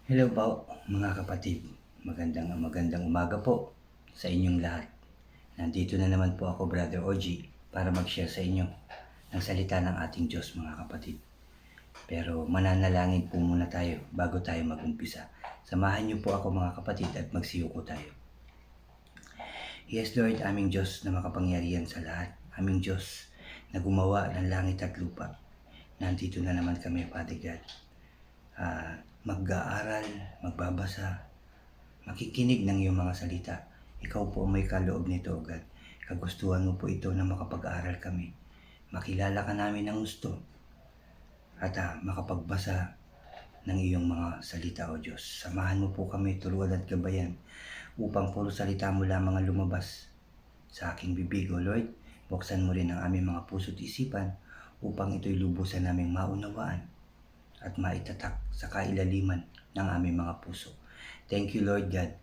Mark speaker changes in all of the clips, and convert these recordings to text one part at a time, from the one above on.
Speaker 1: Hello po mga kapatid. Magandang umaga po sa inyong lahat. Nandito na naman po ako, Brother Oji, para mag-share sa inyo ng salita ng ating Diyos, mga kapatid. Pero mananalangin po muna tayo bago tayo mag-umpisa. Samahan niyo po ako, mga kapatid, at magsiyuko tayo. Yes, Lord, aming Diyos na makapangyarihan sa lahat. Aming Diyos na gumawa ng langit at lupa. Nandito na naman kami, Father God. Mag-aaral, magbabasa, makikinig ng iyong mga salita. Ikaw po ang may kaloob nito, O God. Kagustuhan mo po ito na makapag-aaral kami. Makilala ka namin ng gusto at makapagbasa ng iyong mga salita, O Diyos. Samahan mo po kami, tuluan at gabayan upang puro salita mo lamang ang lumabas sa aking bibig, O Lord. Buksan mo rin ang aming mga puso at isipan upang ito'y lubusan naming maunawaan at maitatak sa kailaliman ng aming mga puso. Thank you, Lord God.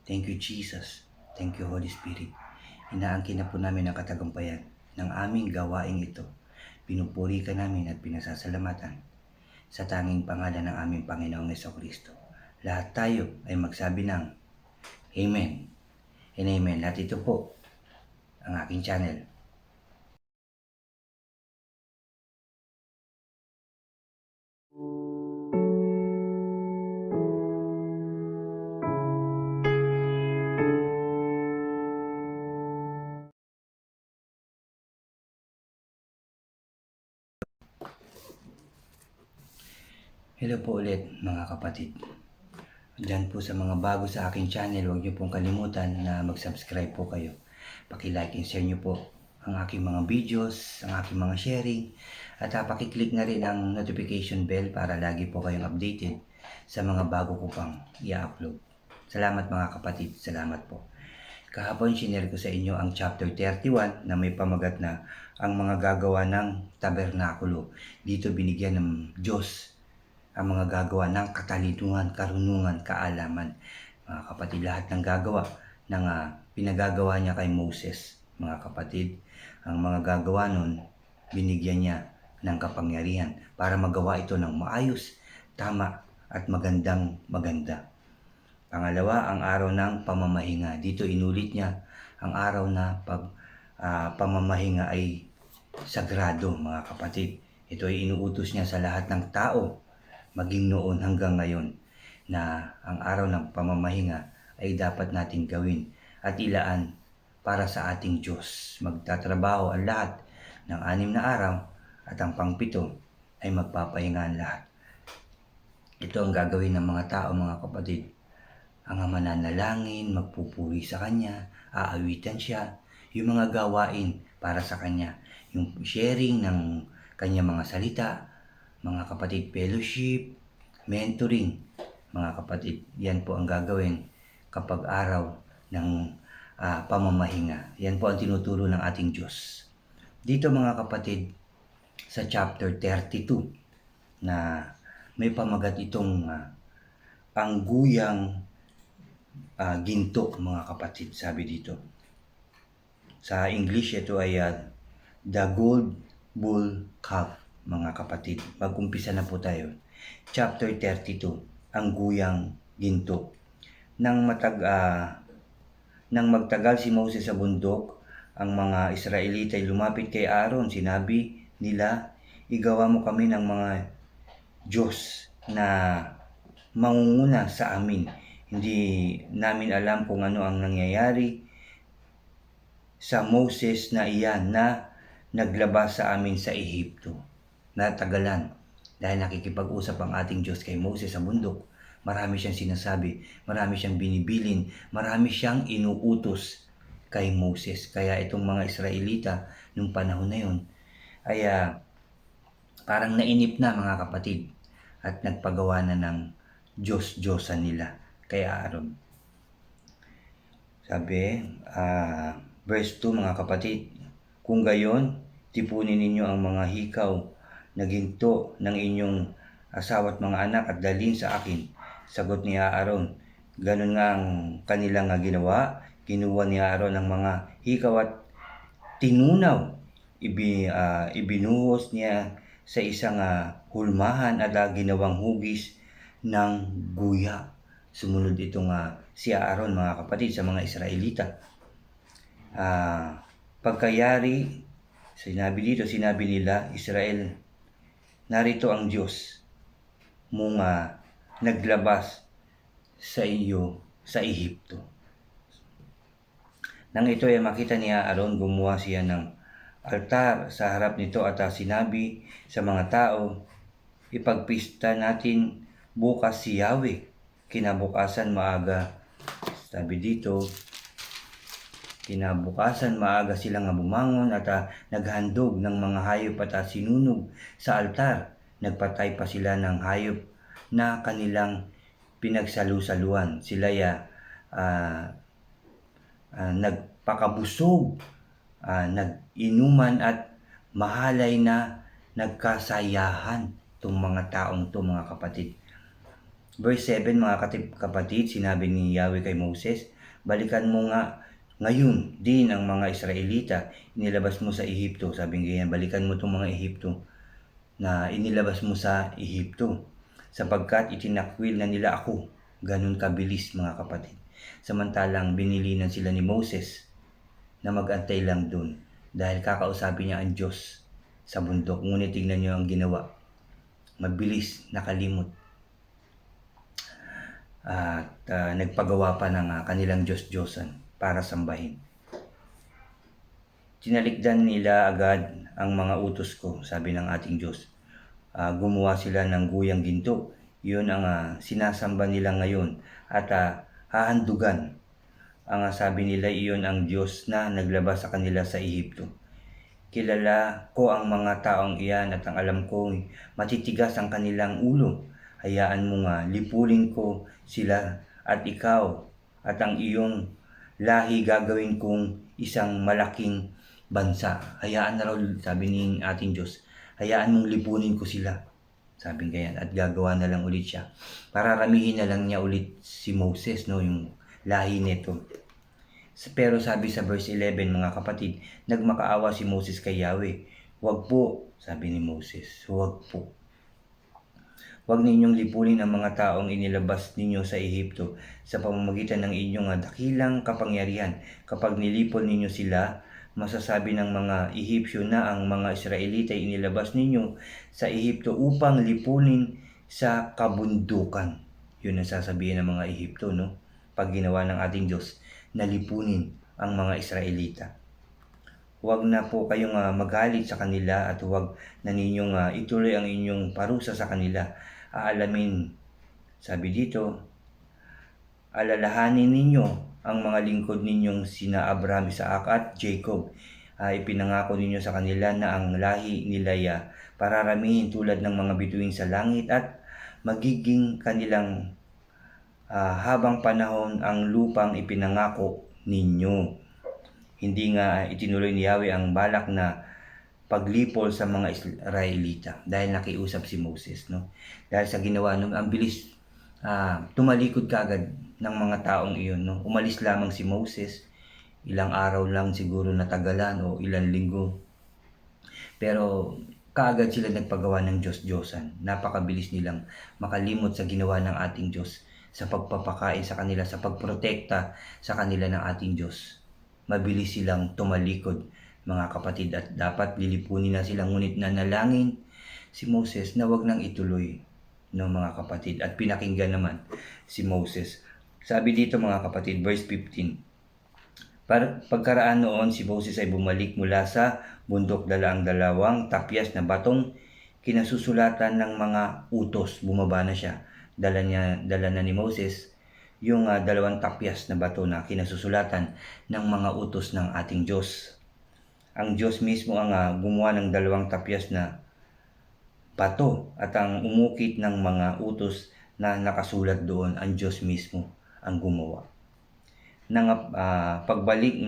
Speaker 1: Thank you, Jesus. Thank you, Holy Spirit. Inaangkin na po namin ang katagumpayan ng aming gawaing ito. Pinupuri ka namin at pinasasalamatan sa tanging pangalan ng aming Panginoong Jesucristo. Lahat tayo ay magsabi ng Amen and Amen. At ito po ang aking channel. Hello po ulit mga kapatid. Diyan po sa mga bago sa aking channel, huwag niyo pong kalimutan na mag-subscribe po kayo. Paki-like and share niyo po ang aking mga videos, ang aking mga sharing, at paki-click na rin ang notification bell para lagi po kayong updated sa mga bago ko pang i-upload. Salamat mga kapatid, salamat po. Kahapon sinare ko sa inyo ang chapter 31 na may pamagat na ang mga gagawa ng tabernakulo. Dito binigyan ng Diyos ang mga gagawa ng katalinuhan, karunungan, kaalaman. Mga kapatid, lahat ng gagawa ng pinagagawa niya kay Moses. Mga kapatid, ang mga gagawa nun, binigyan niya ng kapangyarihan para magawa ito ng maayos, tama at maganda. Pangalawa, ang araw ng pamamahinga. Dito inulit niya ang araw na pamamahinga ay sagrado, mga kapatid. Ito ay inuutos niya sa lahat ng tao, maging noon hanggang ngayon, na ang araw ng pamamahinga ay dapat nating gawin at ilaan para sa ating Diyos. Magtatrabaho ang lahat ng 6 na araw at ang pang-7 ay magpapahinga ang lahat. Ito ang gagawin ng mga tao, mga kapatid. Ang mananalangin, magpupuri sa Kanya, aawitan siya, yung mga gawain para sa Kanya, yung sharing ng Kanya mga salita, mga kapatid, fellowship, mentoring, mga kapatid. Yan po ang gagawin kapag araw ng pamamahinga. Yan po ang tinuturo ng ating Diyos. Dito mga kapatid, sa chapter 32, na may pamagat itong ang guyang ginto, mga kapatid, sabi dito. Sa English, ito ay the gold bull calf, mga kapatid. Mag-umpisa na po tayo. Chapter 32, ang guyang ginto. Nang magtagal si Moses sa bundok, ang mga Israelita ay lumapit kay Aaron. Sinabi nila, igawa mo kami ng mga Diyos na mangunguna sa amin. Hindi namin alam kung ano ang nangyayari sa Moses na iyan na naglabas sa amin sa Ehipto. Natagalan dahil nakikipag-usap ang ating Diyos kay Moses sa bundok. Marami siyang sinasabi, marami siyang binibilin, marami siyang inuutos kay Moses. Kaya itong mga Israelita nung panahon na yun ay parang nainip na, mga kapatid, at nagpagawa na ng Diyos-Diyosan nila kay Aaron. Sabi, verse 2, mga kapatid, kung gayon, tipunin ninyo ang mga hikaw na ginto ng inyong asawa at mga anak at dalhin sa akin. Sagot ni Aaron, ganun nga ang kanilang ginawa. Kinuha ni Aaron ang mga hikaw at tinunaw. Ibinuhos niya sa isang hulmahan at ginawang hugis ng guya. Sumunod itong si Aaron, mga kapatid, sa mga Israelita. Pagkayari, sinabi nila, Israel, narito ang Diyos mong naglabas sa iyo sa Ehipto. Nang ito ay makita ni Aaron, gumawa siya ng altar sa harap nito at sinabi sa mga tao, ipagpista natin bukas si Yahweh. Kinabukasan maaga, sabi dito, kinabukasan maaga silang bumangon at naghandog ng mga hayop at sinunog sa altar. Nagpatay pa sila ng hayop na kanilang pinagsalusaluan. Sila nagpakabusog, nag-inuman at mahalay na nagkasayahan itong mga taong to, mga kapatid. Verse 7, mga kapatid, sinabi ni Yahweh kay Moses, balikan mo nga ngayon din ang mga Israelita, inilabas mo sa Ehipto. Sabi ganyan, balikan mo itong mga Ehipto na inilabas mo sa Ehipto, sapagkat itinakwil na nila ako. Ganun kabilis, mga kapatid. Samantalang binilinan sila ni Moses na mag-antay lang dun dahil kakausapin niya ang Diyos sa bundok. Ngunit tingnan niyo ang ginawa. Mabilis, nakalimot. At nagpagawa pa ng kanilang Diyos-Diyosan para sambahin. Tinalikdan nila agad ang mga utos ko, sabi ng ating Diyos. Gumawa sila ng guyang ginto. Yun ang sinasamba nila ngayon at hahandugan. Ang sabi nila, iyon ang Diyos na naglabas sa kanila sa Ehipto. Kilala ko ang mga taong iyan at ang alam kong matitigas ang kanilang ulo. Hayaan mo lipulin ko sila at ikaw at ang iyong lahi gagawin kong isang malaking bansa. Hayaan na raw, sabi ng ating Diyos, hayaan mong lipunin ko sila. Sabi ganyan, at gagawa na lang ulit siya. Pararamihin na lang niya ulit si Moses, yung lahi nito. Pero sabi sa verse 11, mga kapatid, nagmakaawa si Moses kay Yahweh. Huwag po, sabi ni Moses, huwag po. Huwag ninyong lipunin ang mga taong inilabas ninyo sa Ehipto sa pamamagitan ng inyong dakilang kapangyarihan. Kapag nilipol ninyo sila, masasabi ng mga Ehipsyo na ang mga Israelita ay inilabas ninyo sa Ehipto upang lipunin sa kabundukan. Yun ang sasabihin ng mga Ehipto, pag ginawa ng ating Diyos na lipunin ang mga Israelita. Huwag na po kayong magalit sa kanila at huwag na ninyong ituloy ang inyong parusa sa kanila. Aalamin, sabi dito, alalahanin ninyo ang mga lingkod ninyong sina Abraham, Isaac at Jacob. Ipinangako ninyo sa kanila na ang lahi nila pararamihin tulad ng mga bituin sa langit at magiging kanilang habang panahon ang lupang ipinangako ninyo. Hindi itinuloy ni Yahweh ang balak na paglipol sa mga Israelita dahil nakiusap si Moses, Dahil sa ginawa ang bilis tumalikod kaagad ng mga taong iyon, Umalis lamang si Moses, ilang araw lang siguro natagalan o ilang linggo. Pero kaagad sila nagpagawa ng Diyos-Diyosan. Napakabilis nilang makalimot sa ginawa ng ating Diyos sa pagpapakain sa kanila, sa pagprotekta sa kanila ng ating Diyos. Mabilis silang tumalikod, mga kapatid, at dapat lilipunin na sila, ngunit nanalangin si Moses na wag nang ituloy, mga kapatid, at pinakinggan naman si Moses. Sabi dito, mga kapatid, verse 15, pagkaraan noon si Moses ay bumalik mula sa bundok, dala ang dalawang tapyas na batong kinasusulatan ng mga utos. Bumaba na siya, dala na ni Moses yung dalawang tapyas na bato na kinasusulatan ng mga utos ng ating Diyos. Ang Diyos mismo ang gumawa ng dalawang tapyas na bato at ang umukit ng mga utos na nakasulat doon, ang Diyos mismo ang gumawa. Pabalik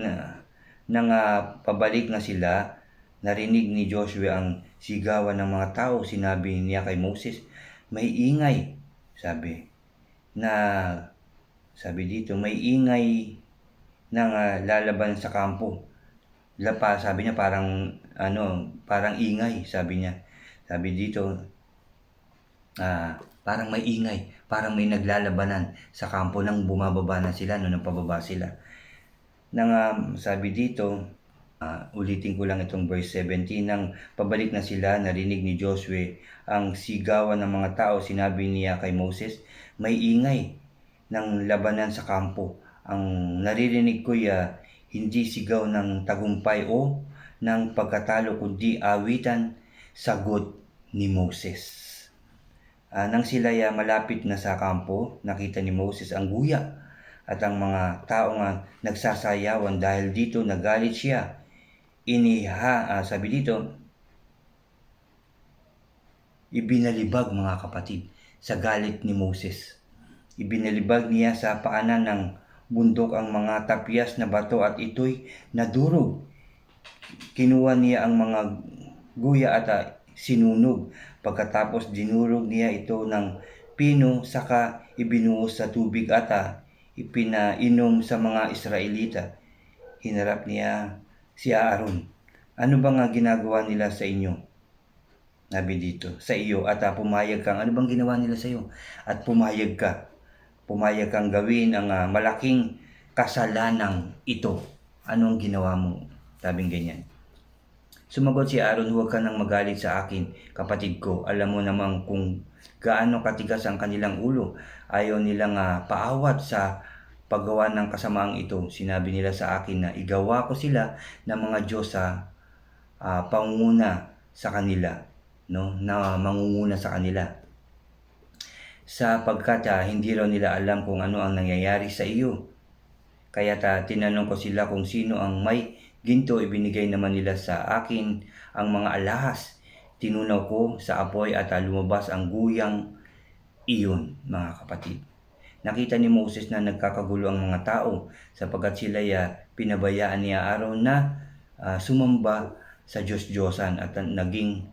Speaker 1: na sila, narinig ni Joshua ang sigawan ng mga tao. Sinabi niya kay Moses, may ingay, sabi dito, may ingay ng lalaban sa kampo. Sabi niya, parang ingay, sabi niya. Sabi dito, Parang may ingay, parang may naglalabanan sa kampo nang bumababa na sila, nang pababa sila. Sabi dito, ulitin ko lang itong verse 17, nang pabalik na sila, narinig ni Josue ang sigawan ng mga tao. Sinabi niya kay Moses, may ingay ng labanan sa kampo. Ang naririnig ko hindi sigaw ng tagumpay o ng pagkatalo, kundi awitan, sagot ni Moses. Nang sila malapit na sa kampo, nakita ni Moses ang guya at ang mga tao nagsasayawan. Dahil dito nagalit siya. Sabi dito, ibinalibag, mga kapatid, sa galit ni Moses. Ibinalibag niya sa paanan ng bundok ang mga tapyas na bato at ito'y nadurog. Kinuha niya ang mga guya at sinunog. Pagkatapos dinurog niya ito ng pino, saka ibinuhos sa tubig at ipinainom sa mga Israelita. Hinarap niya si Aaron. Ano bang ginagawa nila sa inyo? Sabi dito, sa iyo, at pumayag kang, ano bang ginawa nila sa iyo? At pumayag ka. Pumayag kang gawin ang malaking kasalanang ito. Anong ginawa mo? Sabing ganyan. Sumagot si Aaron, huwag ka nang magalit sa akin, kapatid ko. Alam mo namang kung gaano katigas ang kanilang ulo. Ayaw nilang paawat sa paggawa ng kasamaang ito. Sinabi nila sa akin na igawa ko sila ng mga Diyos sa pangunguna sa kanila, no? Na mangunguna sa kanila. Sapagkat hindi raw nila alam kung ano ang nangyayari sa iyo. Kaya tinanong ko sila kung sino ang may ginto. Ibinigay naman nila sa akin ang mga alahas. Tinunaw ko sa apoy at lumabas ang guyang iyon, mga kapatid. Nakita ni Moses na nagkakagulo ang mga tao sapagkat sila pinabayaan niya Aaron na sumamba sa Diyos-Diyosan at naging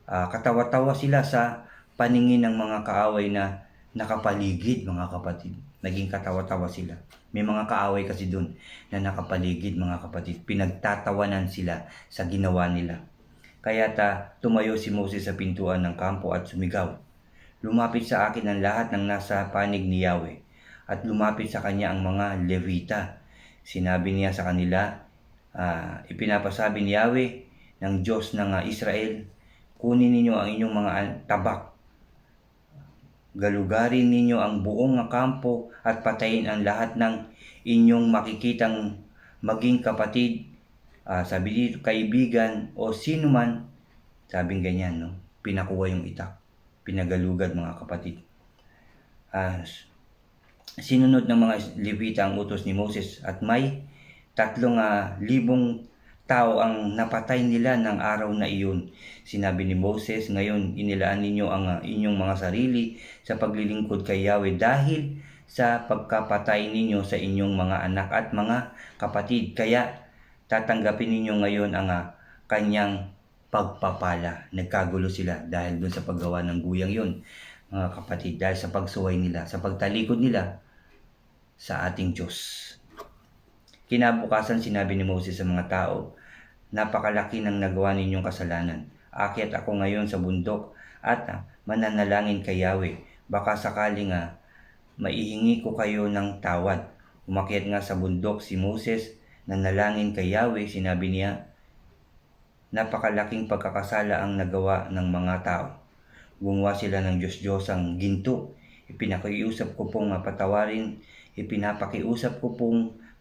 Speaker 1: katawa-tawa sila sa paningin ng mga kaaway na nakapaligid, mga kapatid. Naging katawa-tawa sila. May mga kaaway kasi doon na nakapaligid, mga kapatid. Pinagtatawanan sila sa ginawa nila. Kaya tumayo si Moses sa pintuan ng kampo at sumigaw, lumapit sa akin ang lahat ng nasa panig ni Yahweh, at lumapit sa kanya ang mga Levita. Sinabi niya sa kanila, ipinapasabi ni Yahweh ng Diyos ng Israel, kunin ninyo ang inyong mga tabak, galugarin ninyo ang buong kampo at patayin ang lahat ng inyong makikitang maging kapatid, sabi dito, kaibigan o sino man. Sabing ganyan, no? Pinakuha yung itak, pinagalugad, mga kapatid. Sinunod ng mga Levita ang utos ni Moses at may 3,000 tao ang napatay nila ng araw na iyon. Sinabi ni Moses, ngayon inilaan ninyo ang inyong mga sarili sa paglilingkod kay Yahweh dahil sa pagkapatay ninyo sa inyong mga anak at mga kapatid. Kaya tatanggapin ninyo ngayon ang kanyang pagpapala. Nagkagulo sila dahil dun sa paggawa ng guyang yun, mga kapatid, dahil sa pagsuway nila, sa pagtalikod nila sa ating Diyos. Kinabukasan sinabi ni Moses sa mga tao, napakalaki ng nagawa ninyong kasalanan. Aakyat ako ngayon sa bundok at mananalangin kay Yahweh. Baka sakaling maihingi ko kayo ng tawad. Umakyat nga sa bundok si Moses, nanalangin kay Yahweh. Sinabi niya, napakalaking pagkakasala ang nagawa ng mga tao. Gumawa sila ng Diyos-Diyosang ginto. Ipinapakiusap ko pong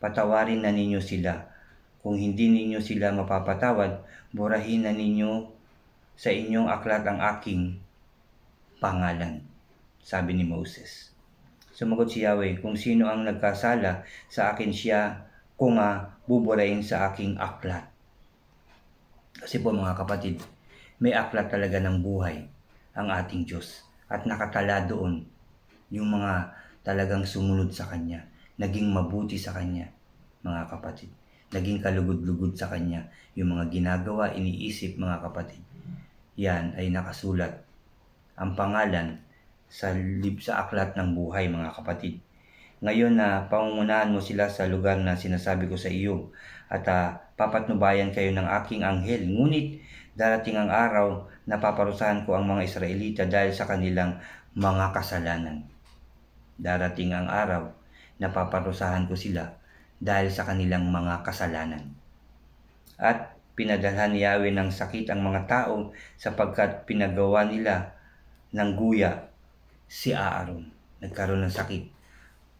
Speaker 1: patawarin na ninyo sila. Kung hindi ninyo sila mapapatawad, burahin na ninyo sa inyong aklat ang aking pangalan, sabi ni Moses. Sumagot si Yahweh, kung sino ang nagkasala sa akin, siya kung buburahin sa aking aklat. Kasi po, mga kapatid, may aklat talaga ng buhay ang ating Diyos. At nakatala doon yung mga talagang sumunod sa Kanya, naging mabuti sa Kanya, mga kapatid. Naging kalugod-lugod sa Kanya. Yung mga ginagawa, iniisip, mga kapatid, yan ay nakasulat ang pangalan sa aklat ng buhay, mga kapatid. Ngayon pangungunahan mo sila sa lugar na sinasabi ko sa iyo at papatnubayan kayo ng aking anghel. Ngunit darating ang araw na paparusahan ko ang mga Israelita dahil sa kanilang mga kasalanan. Darating ang araw na paparusahan ko sila dahil sa kanilang mga kasalanan. At pinadalhan ni Yahweh ng sakit ang mga tao sapagkat pinagawa nila ng guya si Aaron. Nagkaroon ng sakit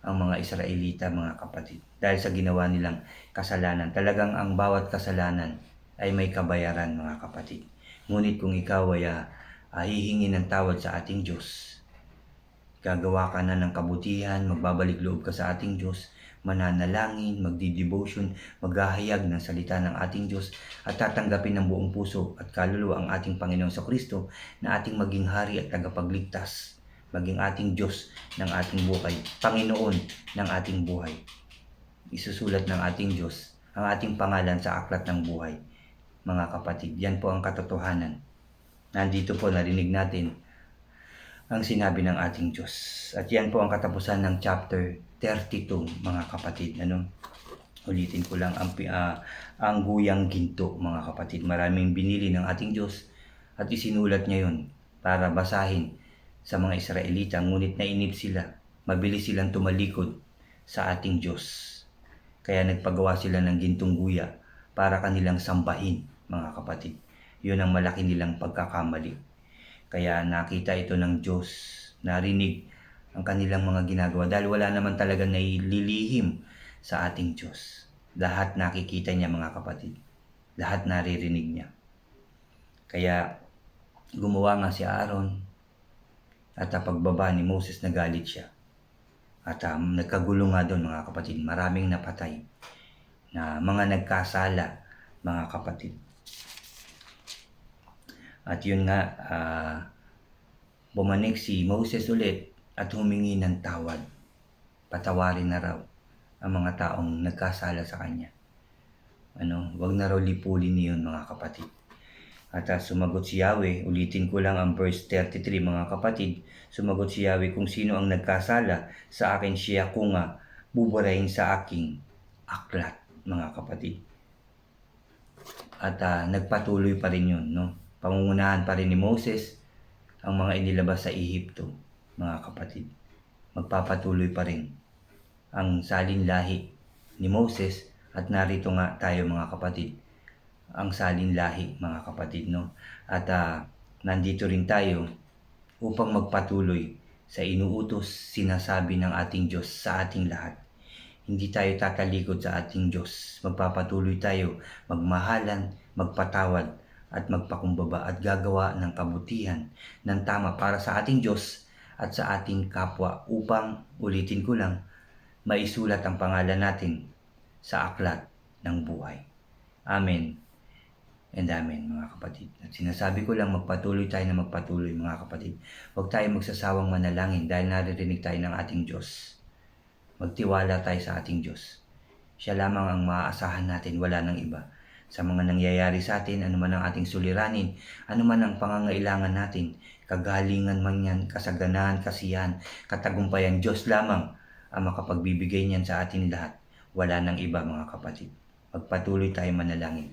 Speaker 1: ang mga Israelita, mga kapatid, dahil sa ginawa nilang kasalanan. Talagang ang bawat kasalanan ay may kabayaran, mga kapatid. Ngunit kung ikaw ay hihingi ng tawad sa ating Diyos, gagawa ka na ng kabutihan, magbabalik loob ka sa ating Diyos, mananalangin, magdi-devotion, maghahayag ng salita ng ating Diyos, at tatanggapin ng buong puso at kaluluwa ang ating Panginoong Kristo na ating maging hari at tagapagligtas, maging ating Diyos ng ating buhay, Panginoon ng ating buhay. Isusulat ng ating Diyos ang ating pangalan sa aklat ng buhay, mga kapatid. Yan po ang katotohanan. Nandito po narinig natin ang sinabi ng ating Diyos. At yan po ang katapusan ng chapter 32, mga kapatid. Ulitin ko lang ang guyang ginto, mga kapatid. Maraming binili ng ating Diyos at isinulat niya yun para basahin sa mga Israelita. Ngunit nainip sila. Mabilis silang tumalikod sa ating Diyos. Kaya nagpagawa sila ng gintong guya para kanilang sambahin, mga kapatid. Yun ang malaki nilang pagkakamali. Kaya nakita ito ng Diyos, narinig ang kanilang mga ginagawa dahil wala naman talaga naililihim sa ating Diyos. Lahat nakikita niya, mga kapatid. Lahat naririnig niya. Kaya gumawa nga si Aaron at pagbaba ni Moses, nagalit siya. At nagkagulo nga doon, mga kapatid. Maraming napatay na mga nagkasala, mga kapatid. At yun nga, bumanik si Moses ulit at humingi ng tawad. Patawarin na raw ang mga taong nagkasala sa kanya. Wag na raw lipulin niyon, mga kapatid. At sumagot si Yahweh, ulitin ko lang ang verse 33, mga kapatid. Sumagot si Yahweh, kung sino ang nagkasala sa akin, siya ko nga buburahin sa aking aklat, mga kapatid. At nagpatuloy pa rin yun, Pangungunahan pa rin ni Moses ang mga inilabas sa Ehipto, mga kapatid. Magpapatuloy pa rin ang salinlahi ni Moses at narito nga tayo, mga kapatid, ang salinlahi, mga kapatid, At nandito rin tayo upang magpatuloy sa inuutos, sinasabi ng ating Diyos sa ating lahat. Hindi tayo tatalikod sa ating Diyos. Magpapatuloy tayo, magmahalan, magpatawad, at magpakumbaba at gagawa ng kabutihan ng tama para sa ating Diyos at sa ating kapwa upang, ulitin ko lang, maisulat ang pangalan natin sa aklat ng buhay. Amen and amen, mga kapatid. At sinasabi ko lang, magpatuloy tayo na magpatuloy, mga kapatid. Huwag tayo magsasawang manalangin dahil naririnig tayo ng ating Diyos. Magtiwala tayo sa ating Diyos. Siya lamang ang maaasahan natin, wala nang iba. Sa mga nangyayari sa atin, anuman ang ating suliranin, anuman ang pangangailangan natin, kagalingan man yan, kasaganahan, kasiyahan, katagumpayan, Diyos lamang ang makapagbibigay niyan sa atin lahat. Wala nang iba, mga kapatid. Magpatuloy tayo manalangin.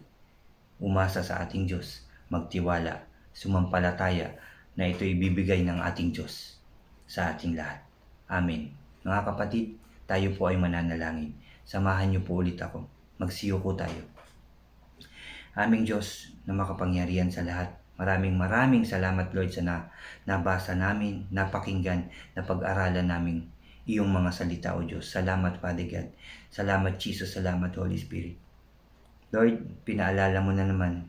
Speaker 1: Umasa sa ating Diyos, magtiwala, sumampalataya na ito ibibigay ng ating Diyos sa ating lahat. Amen. Mga kapatid, tayo po ay mananalangin. Samahan niyo po ulit ako. Magsiyoko tayo. Aming Diyos na makapangyarihan sa lahat, maraming salamat, Lord, sa nabasa namin, napakinggan, napag-aralan namin iyong mga salita, O Diyos. Salamat, Father God. Salamat, Jesus. Salamat, Holy Spirit. Lord, pinaalala mo na naman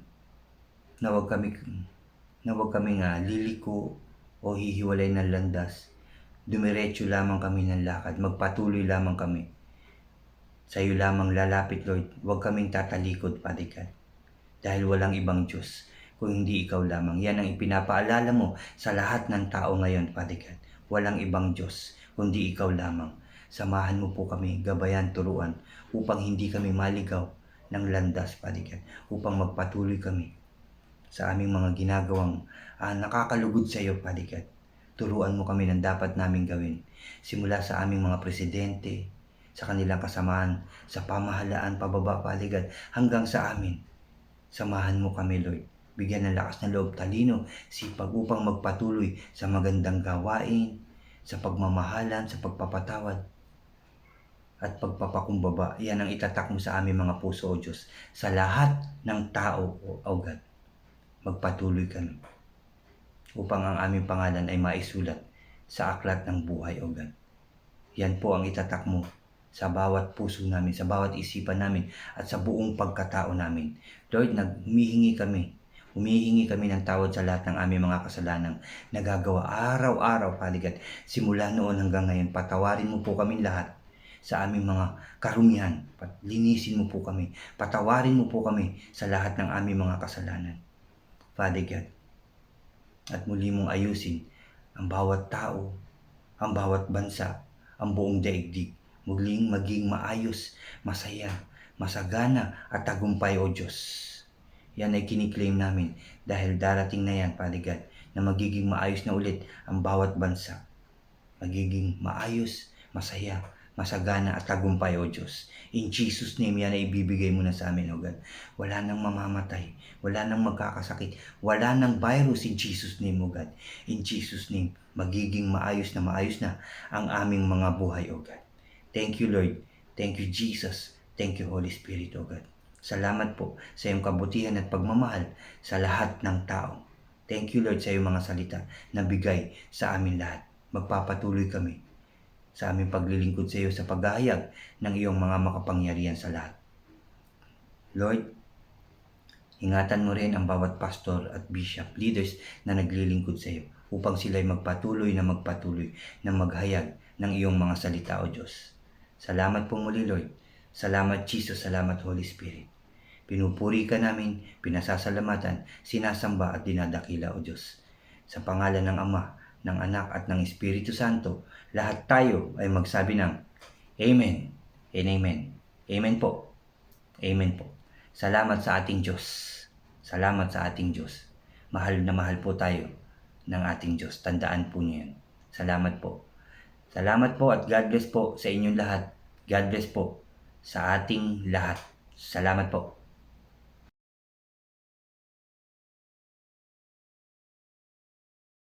Speaker 1: na huwag kami liliko o hihiwalay ng landas. Dumiretso lamang kami ng lakad. Magpatuloy lamang kami. Sa iyo lamang lalapit, Lord. Huwag kaming tatalikod, Father God. Dahil walang ibang Diyos kung hindi ikaw lamang. Yan ang ipinapaalala mo sa lahat ng tao ngayon, Father God. Walang ibang Diyos kundi ikaw lamang. Samahan mo po kami, gabayan, turuan, upang hindi kami maligaw ng landas, Father God. Upang magpatuloy kami sa aming mga ginagawang nakakalugod sa iyo, Father God. Turuan mo kami ng dapat naming gawin. Simula sa aming mga presidente, sa kanilang kasamaan, sa pamahalaan, pababa, Father God, hanggang sa amin. Samahan mo kami, Lord, Bigyan ng lakas ng loob, talino, sipag upang magpatuloy sa magandang gawain, sa pagmamahalan, sa pagpapatawad, at pagpapakumbaba. Yan ang itatak mo sa aming mga puso, O Diyos. Sa lahat ng tao, O God, magpatuloy kami upang ang aming pangalan ay maisulat sa aklat ng buhay, O God. Yan po ang itatak mo sa bawat puso namin, sa bawat isipan namin, at sa buong pagkatao namin. Lord, humihingi kami ng tawad sa lahat ng aming mga kasalanang nagagawa araw-araw, Paligat. Simula noon hanggang ngayon, patawarin mo po kami lahat sa aming mga karumihan. Linisin mo po kami. Patawarin mo po kami sa lahat ng aming mga kasalanan, Father God. At muli mong ayusin ang bawat tao, ang bawat bansa, ang buong daigdig. Muling maging maayos, masaya, masagana at tagumpay, O Diyos. Yan ay kiniklaim namin dahil darating na yan, Father God, na magiging maayos na ulit ang bawat bansa. Magiging maayos, masaya, masagana at tagumpay, O Diyos. In Jesus' name, yan ay ibibigay mo na sa amin, O God. Wala nang mamamatay, wala nang magkakasakit, wala nang virus in Jesus' name, O God. In Jesus' name, magiging maayos na ang aming mga buhay, O God. Thank you, Lord. Thank you, Jesus. Thank you, Holy Spirit, O God. Salamat po sa iyong kabutihan at pagmamahal sa lahat ng tao. Thank you, Lord, sa iyong mga salita na bigay sa amin lahat. Magpapatuloy kami sa aming paglilingkod sa iyo sa paghahayag ng iyong mga makapangyarihan sa lahat. Lord, ingatan mo rin ang bawat pastor at bishop, leaders na naglilingkod sa iyo upang sila'y magpatuloy na maghayag ng iyong mga salita, O Diyos. Salamat po muli, Lord. Salamat, Jesus. Salamat, Holy Spirit. Pinupuri ka namin, pinasasalamatan, sinasamba at dinadakila, O Diyos. Sa pangalan ng Ama, ng Anak at ng Espiritu Santo, lahat tayo ay magsabi ng Amen and Amen. Amen po. Amen po. Salamat sa ating Diyos. Salamat sa ating Diyos. Mahal na mahal po tayo ng ating Diyos. Tandaan po niyo yan. Salamat po. Salamat po at God bless po sa inyong lahat. God bless po sa ating lahat. Salamat po.